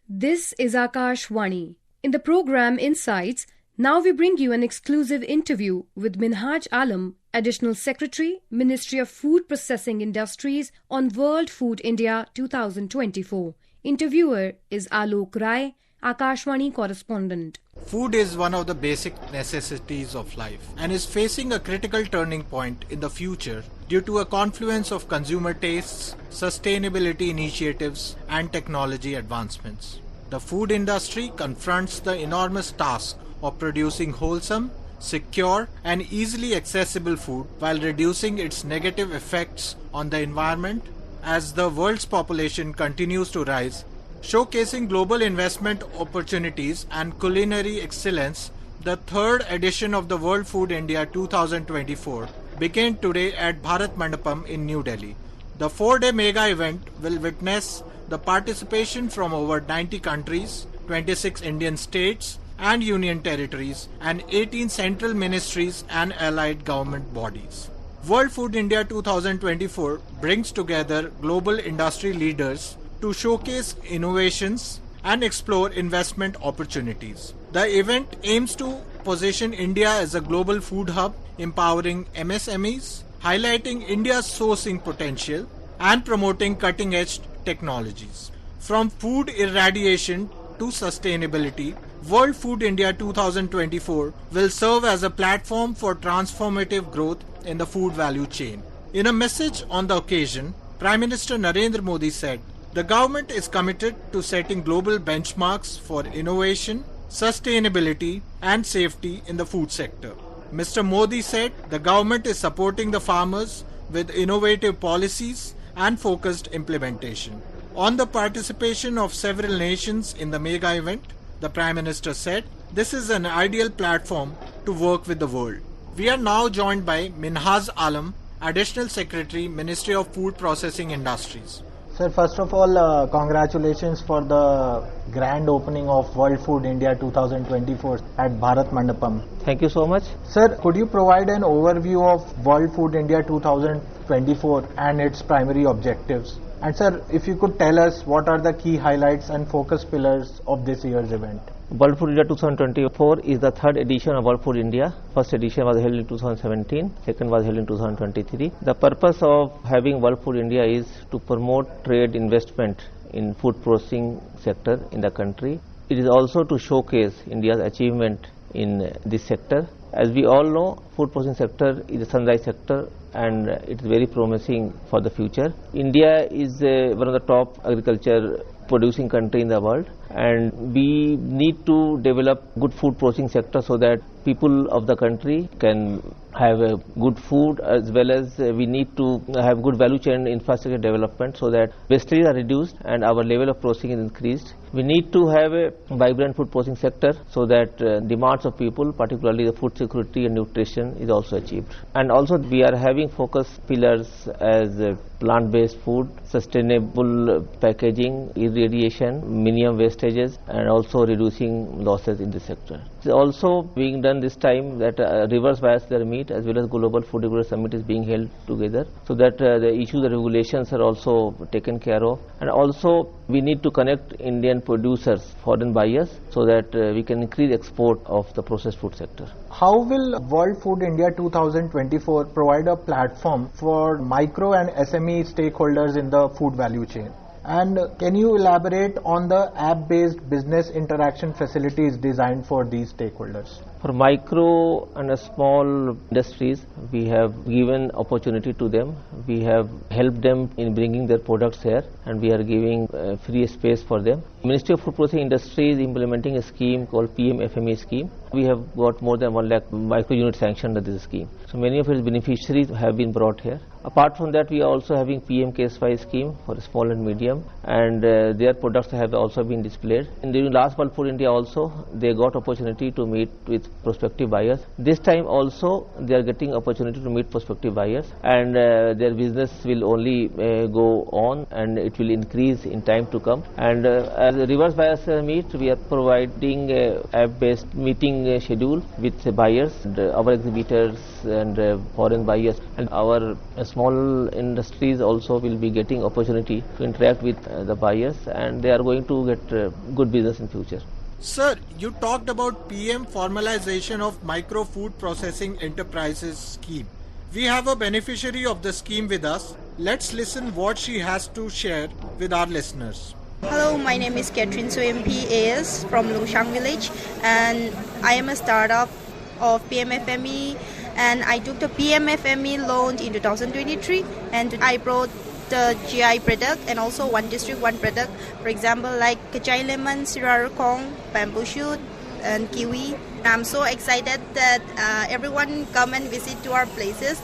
This is Akashvani. In the program Insights, now we bring you an exclusive interview with Minhaj Alam, Additional Secretary, Ministry of Food Processing Industries on World Food India 2024. Interviewer is Alok, Akashvani Correspondent. Food is one of the basic necessities of life and is facing a critical turning point in the future due to a confluence of consumer tastes, sustainability initiatives, and technology advancements. The food industry confronts the enormous task of producing wholesome, secure, and easily accessible food while reducing its negative effects on the environment as the world's population continues to rise. Showcasing global investment opportunities and culinary excellence, the third edition of the World Food India 2024 began today at Bharat Mandapam in New Delhi. The 4-day mega event will witness the participation from over 90 countries, 26 Indian states and union territories, and 18 central ministries and allied government bodies. World Food India 2024 brings together global industry leaders to showcase innovations and explore investment opportunities. The event aims to position India as a global food hub, empowering MSMEs, highlighting India's sourcing potential, and promoting cutting-edge technologies. From food irradiation to sustainability, World Food India 2024 will serve as a platform for transformative growth in the food value chain. In a message on the occasion, Prime Minister Narendra Modi said, "The government is committed to setting global benchmarks for innovation, sustainability, and safety in the food sector." Mr. Modi said the government is supporting the farmers with innovative policies and focused implementation. On the participation of several nations in the mega event, the Prime Minister said, "This is an ideal platform to work with the world." We are now joined by Minhaj Alam, Additional Secretary, Ministry of Food Processing Industries. Sir, first of all, congratulations for the grand opening of World Food India 2024 at Bharat Mandapam. Thank you so much. Sir, could you provide an overview of World Food India 2024 and its primary objectives? And sir, if you could tell us what are the key highlights and focus pillars of this year's event? World Food India 2024 is the third edition of World Food India. First edition was held in 2017, second was held in 2023. The purpose of having World Food India is to promote trade investment in food processing sector in the country. It is also to showcase India's achievement in this sector. As we all know, food processing sector is a sunrise sector and it is very promising for the future. India is one of the top agriculture producing country in the world, and we need to develop good food processing sector so that people of the country can have a good food, as well as we need to have good value chain infrastructure development so that wastages are reduced and our level of processing is increased. We need to have a vibrant food processing sector so that demands of people, particularly the food security and nutrition, is also achieved. And also we are having focus pillars as plant-based food, sustainable packaging, irradiation, minimum wastages, and also reducing losses in this sector. It is also being done this time that reverse bias meet as well as Global Food Regulatory Summit is being held together so that the issues and regulations are also taken care of. And also we need to connect Indian producers, foreign buyers, so that we can increase export of the processed food sector. How will World Food India 2024 provide a platform for micro and SME stakeholders in the food value chain? And can you elaborate on the app-based business interaction facilities designed for these stakeholders? For micro and small industries, we have given opportunity to them. We have helped them in bringing their products here, and we are giving free space for them. Ministry of Food Processing Industry is implementing a scheme called PM-FME scheme. We have got more than 1 lakh micro units sanctioned under this scheme. So many of its beneficiaries have been brought here. Apart from that, we are also having PM KSY scheme for small and medium, and their products have also been displayed. And during last World Food India also, they got opportunity to meet with prospective buyers. This time also they are getting opportunity to meet prospective buyers, and their business will only go on, and it will increase in time to come. And as a reverse buyers meet, we are providing app-based meeting schedule with buyers, and our exhibitors and foreign buyers, and our small industries also will be getting opportunity to interact with the buyers, and they are going to get good business in future. Sir, you talked about PM formalization of micro food processing enterprises scheme. We have a beneficiary of the scheme with us. Let's listen what she has to share with our listeners. Hello, my name is Catherine Soempi AS from Lushang Village, and I am a startup of PMFME, and I took the PMFME loan in 2023, and I brought the GI product and also one district one product, for example like kachai lemon, sirara kong, bamboo shoot and kiwi. I'm so excited that everyone come and visit to our places.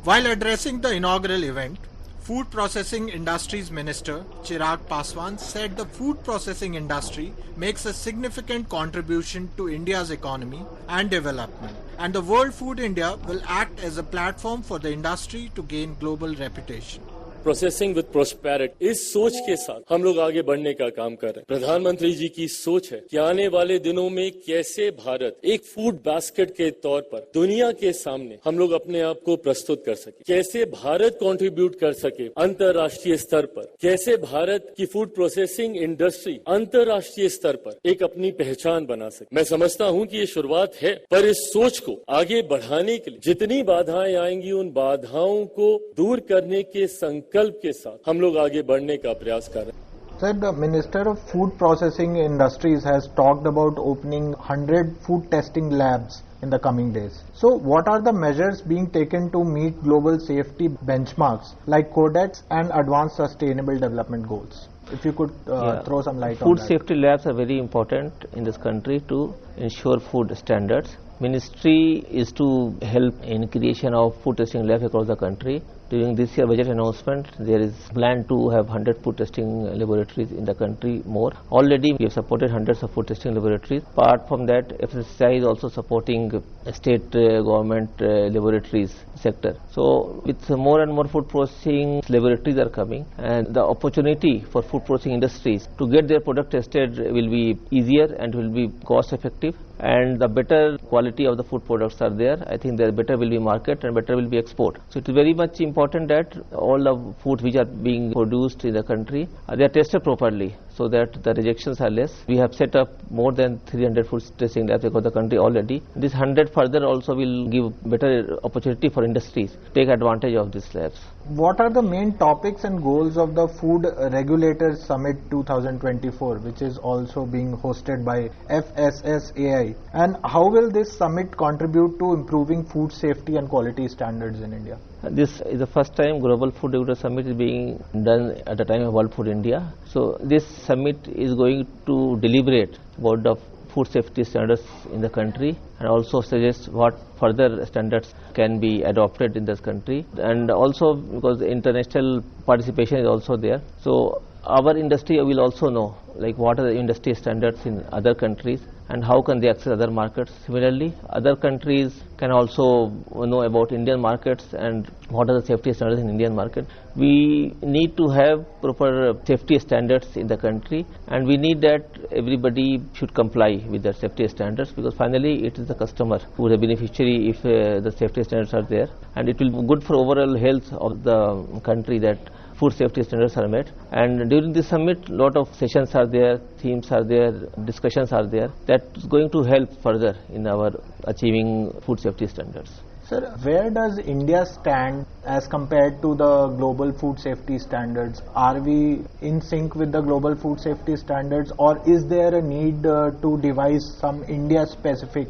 While addressing the inaugural event, Food Processing Industries Minister Chirag Paswan said the food processing industry makes a significant contribution to India's economy and development, and the World Food India will act as a platform for the industry to gain global reputation. Processing with prosperity इस सोच के साथ हम लोग आगे बढ़ने का काम कर रहे हैं। प्रधानमंत्री जी की सोच है कि आने वाले दिनों में कैसे भारत एक फूड बास्केट के तौर पर दुनिया के सामने हम लोग अपने आप को प्रस्तुत कर सके, कैसे भारत कंट्रीब्यूट कर सके अंतर्राष्ट्रीय स्तर पर, कैसे भारत की फूड प्रोसेसिंग इंडस्ट्री अंतर्राष्ट्रीय स्तर पर एक अपनी पहचान बना सके। मैं समझता हूं कि ये शुरुआत है, पर इस सोच को आगे बढ़ाने के लिए जितनी बाधाएं आएंगी उन बाधाओं को दूर करने के संकल्प के साथ हम लोग आगे बढ़ने का प्रयास कर रहे हैं। Sir, the Minister of Food Processing Industries has talked about opening 100 food testing labs in the coming days. So, what are the measures being taken to meet global safety benchmarks like Codex and Advanced Sustainable Development Goals? If you could throw some light on that. Food safety labs are very important in this country to ensure food standards. Ministry is to help in creation of food testing labs across the country. During this year budget announcement, there is plan to have 100 food testing laboratories in the country more. Already we have supported hundreds of food testing laboratories. Apart from that, FSSAI is also supporting state government laboratories sector. So with more and more food processing laboratories are coming, and the opportunity for food processing industries to get their product tested will be easier and will be cost effective, and the better quality of the food products are there. I think the better will be market and better will be export. So it is very much important that all the foods which are being produced in the country, they are tested properly so that the rejections are less. We have set up more than 300 food testing labs across the country already. This 100 further also will give better opportunity for industries to take advantage of these labs. What are the main topics and goals of the Food Regulators Summit 2024, which is also being hosted by FSSAI? And how will this summit contribute to improving food safety and quality standards in India? This is the first time Global Food Regulators Summit is being done at the time of World Food India. So this summit is going to deliberate about the food safety standards in the country and also suggest what further standards can be adopted in this country, and also because the international participation is also there. So our industry will also know like what are the industry standards in other countries and how can they access other markets. Similarly, other countries can also know about Indian markets and what are the safety standards in Indian market. We need to have proper safety standards in the country, and we need that everybody should comply with the safety standards, because finally it is the customer who is the beneficiary if the safety standards are there, and it will be good for overall health of the country that food safety standards are met. And during this summit, lot of sessions are there, themes are there, discussions are there that is going to help further in our achieving food safety standards. Sir, where does India stand as compared to the global food safety standards? Are we in sync with the global food safety standards, or is there a need to devise some India-specific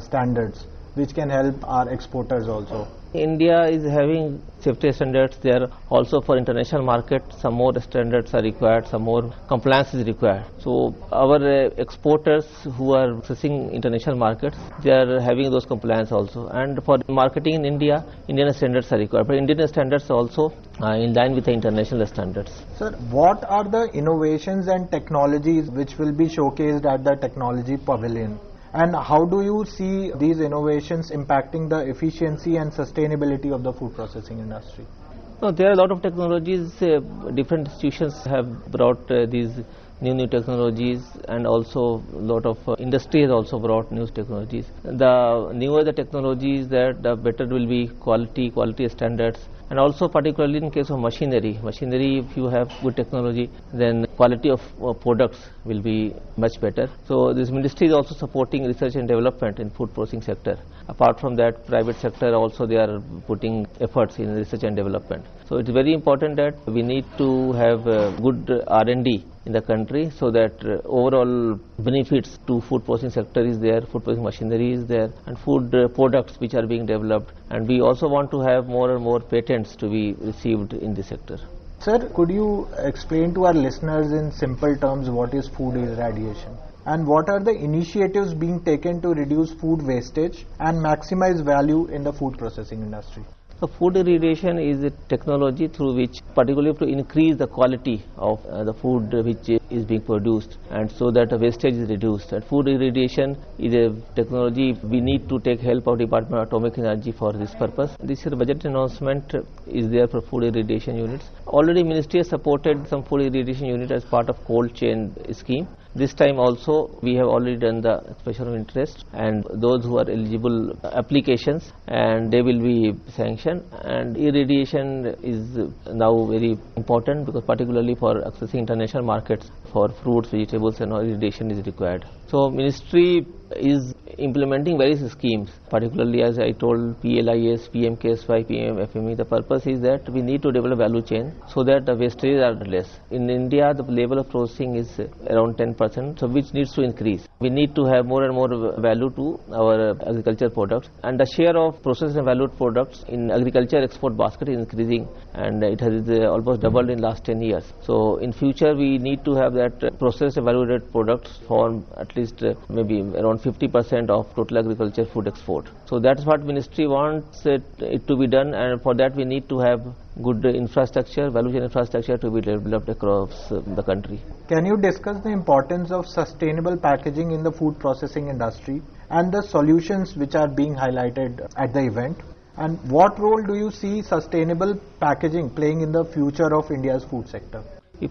standards which can help our exporters also? India is having safety standards there. Also for international market, some more standards are required, some more compliance is required. So our exporters who are accessing international markets, they are having those compliance also. And for marketing in India, Indian standards are required. But Indian standards also in line with the international standards. Sir, what are the innovations and technologies which will be showcased at the Technology Pavilion? And how do you see these innovations impacting the efficiency and sustainability of the food processing industry? No, there are a lot of technologies. Different institutions have brought these new technologies, and also a lot of industry has also brought new technologies. The newer the technologies, that the better will be quality standards, and also particularly in case of machinery, if you have good technology, then quality of products will be much better. So this ministry is also supporting research and development in food processing sector. Apart from that, private sector also they are putting efforts in research and development. So it's very important that we need to have good R&D in the country, so that overall benefits to food processing sector is there, food processing machinery is there, and food products which are being developed. And we also want to have more and more patents to be received in this sector. Sir, could you explain to our listeners in simple terms what is food irradiation? And what are the initiatives being taken to reduce food wastage and maximize value in the food processing industry? So food irradiation is a technology through which, particularly to increase the quality of the food which is being produced, and so that the wastage is reduced. And food irradiation is a technology we need to take help of Department of Atomic Energy for this purpose. This year budget announcement is there for food irradiation units. Already Ministry has supported some food irradiation unit as part of cold chain scheme. This time also we have already done the expression of interest, and those who are eligible applications, and they will be sanctioned. And irradiation is now very important, because particularly for accessing international markets for fruits, vegetables, and all, irradiation is required. So Ministry is implementing various schemes, particularly as I told, PLIS, PMKSY, PMFME. The purpose is that we need to develop value chain so that the wastages are less. In India, the level of processing is around 10%, so which needs to increase. We need to have more and more value to our agriculture products, and the share of processed and valued products in agriculture export basket is increasing, and it has almost doubled in last 10 years. So in future we need to have that processed and valued products form at least maybe around 50% of total agriculture food export. So that's what Ministry wants it to be done, and for that we need to have good infrastructure, value chain infrastructure to be developed across the country. Can you discuss the importance of sustainable packaging in the food processing industry and the solutions which are being highlighted at the event? And what role do you see sustainable packaging playing in the future of India's food sector?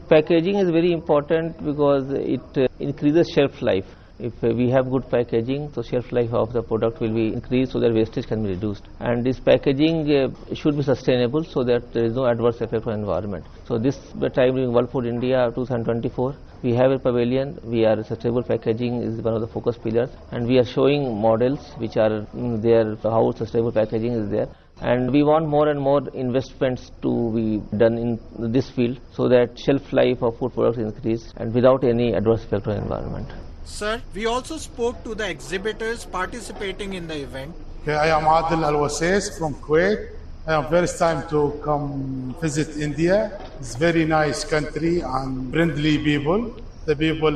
Packaging is very important because it increases shelf life. If we have good packaging, so shelf life of the product will be increased, so that wastage can be reduced. And this packaging should be sustainable, so that there is no adverse effect on environment. So this time during World Food India 2024, we have a pavilion. Sustainable packaging is one of the focus pillars, and we are showing models which are there, how sustainable packaging is there. And we want more and more investments to be done in this field, so that shelf life of food products is increased and without any adverse effect on environment. Sir, we also spoke to the exhibitors participating in the event. Okay, I am Adil Al-Wasais from Kuwait. I am first time to come visit India. It's very nice country and friendly people. The people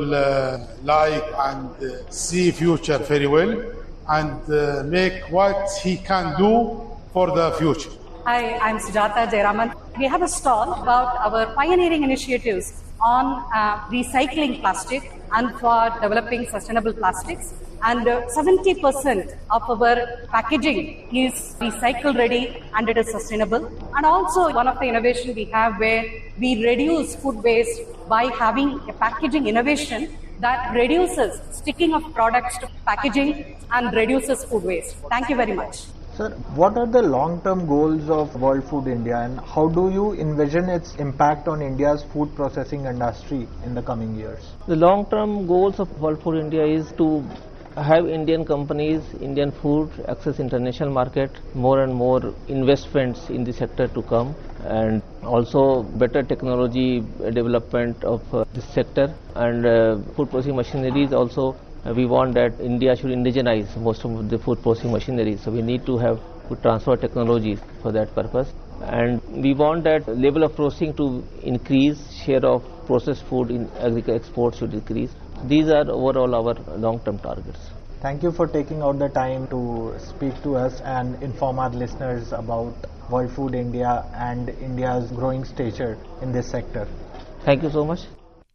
like and see future very well, and make what he can do for the future. Hi, I'm Sujata Jayaraman. We have a stall about our pioneering initiatives on recycling plastic and for developing sustainable plastics. And 70% of our packaging is recycle ready and it is sustainable. And also one of the innovations we have where we reduce food waste by having a packaging innovation that reduces sticking of products to packaging and reduces food waste. Thank you very much. Sir, what are the long-term goals of World Food India, and how do you envision its impact on India's food processing industry in the coming years? The long-term goals of World Food India is to have Indian companies, Indian food access international market, more and more investments in the sector to come, and also better technology development of this sector, and food processing machineries also. We want that India should indigenize most of the food processing machinery, so we need to have good transfer technologies for that purpose. And we want that level of processing to increase, share of processed food in agriculture exports should increase. These are overall our long-term targets. Thank you for taking out the time to speak to us and inform our listeners about World Food India and India's growing stature in this sector. Thank you so much.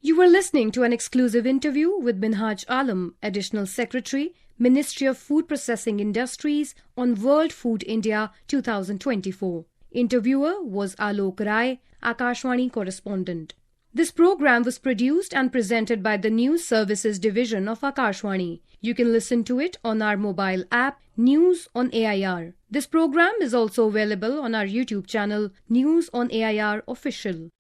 You were listening to an exclusive interview with Minhaj Alam, Additional Secretary, Ministry of Food Processing Industries on World Food India 2024. Interviewer was Alok Rai, Akashvani Correspondent. This program was produced and presented by the News Services Division of Akashvani. You can listen to it on our mobile app, News on AIR. This program is also available on our YouTube channel, News on AIR Official.